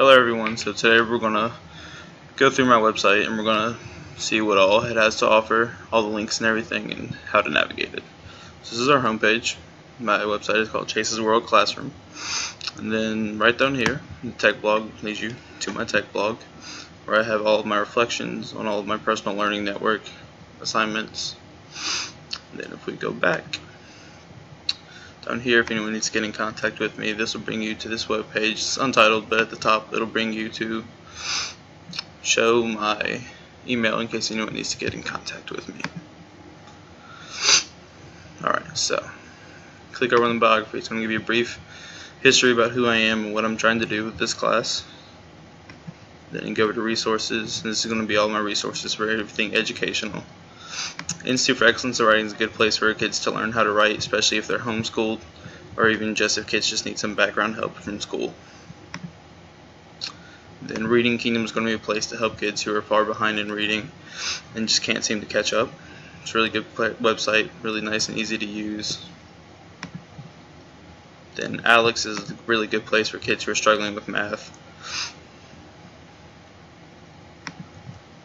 Hello everyone, so today we're going to go through my website and we're going to see what all it has to offer, all the links and everything, and how to navigate it. So this is our homepage. My website is called Chase's World Classroom. And then right down here, the tech blog leads you to my tech blog, where I have all of my reflections on all of my personal learning network assignments. And then if we go back, down here, if anyone needs to get in contact with me, this will bring you to this web page. It's untitled, but at the top it'll bring you to show my email in case anyone needs to get in contact with me. Alright, so click over on the biography. It's going to give you a brief history about who I am and what I'm trying to do with this class. Then you go over to resources, and this is going to be all my resources for everything educational. Institute for Excellence in Writing is a good place for kids to learn how to write, especially if they're homeschooled, or even just if kids just need some background help from school. Then Reading Kingdom is going to be a place to help kids who are far behind in reading and just can't seem to catch up. It's a really good website, really nice and easy to use. Then ERLC is a really good place for kids who are struggling with math.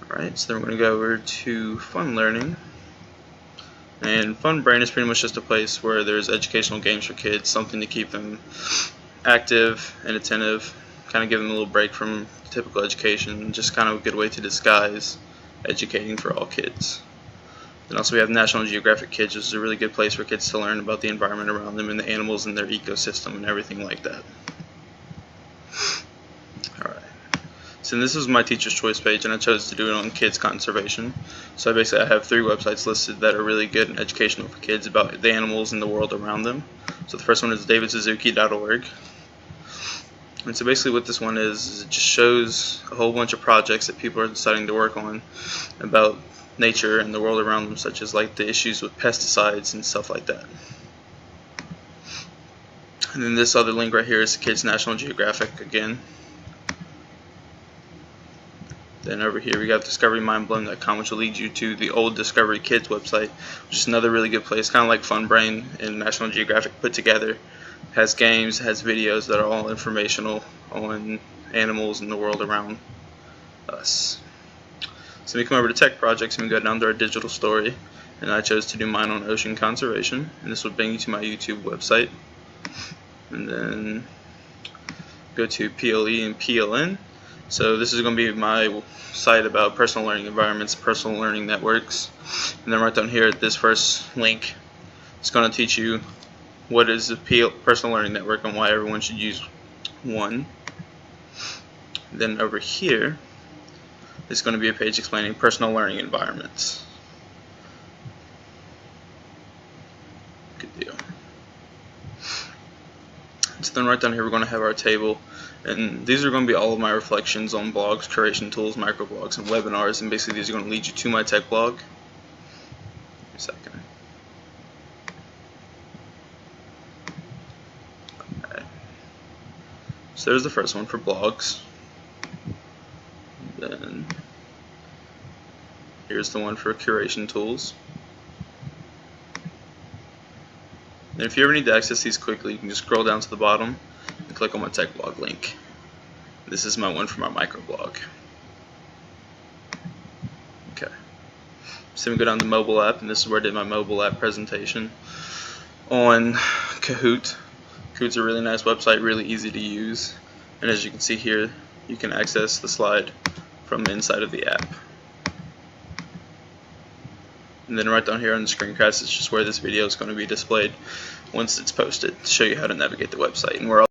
Alright, so then we're going to go over to Fun Learning. And Fun Brain is pretty much just a place where there's educational games for kids, something to keep them active and attentive, kind of give them a little break from typical education, just kind of a good way to disguise educating for all kids. Then also we have National Geographic Kids, which is a really good place for kids to learn about the environment around them and the animals in their ecosystem and everything like that. Alright. So this is my teacher's choice page, and I chose to do it on kids conservation. So basically I have 3 websites listed that are really good and educational for kids about the animals and the world around them. So the first one is davidsuzuki.org. And so basically what this one is it just shows a whole bunch of projects that people are deciding to work on about nature and the world around them, such as like the issues with pesticides and stuff like that. And then this other link right here is Kids National Geographic again. Then over here we got discoverymindblown.com, which will lead you to the old Discovery Kids website, which is another really good place, kind of like Fun Brain and National Geographic put together. It has games, has videos that are all informational on animals and the world around us. So we come over to Tech Projects and we go down to our digital story, and I chose to do mine on ocean conservation, and this will bring you to my YouTube website. And then go to PLE and PLN. So this is going to be my site about personal learning environments, personal learning networks. And then right down here at this first link, it's going to teach you what is a personal learning network and why everyone should use one. Then over here is going to be a page explaining personal learning environments. Good deal. So then right down here we're going to have our table, and these are going to be all of my reflections on blogs, curation tools, microblogs, and webinars, and basically these are going to lead you to my tech blog. Give me a second. Okay. So there's the first one for blogs. And then here's the one for curation tools. And if you ever need to access these quickly, you can just scroll down to the bottom and click on my tech blog link. This is my one for my microblog. Okay. So we go down to mobile app, and this is where I did my mobile app presentation on Kahoot. Kahoot's a really nice website, really easy to use. And as you can see here, you can access the slide from inside of the app. And then right down here on the screencast is just where this video is going to be displayed once it's posted to show you how to navigate the website. And we're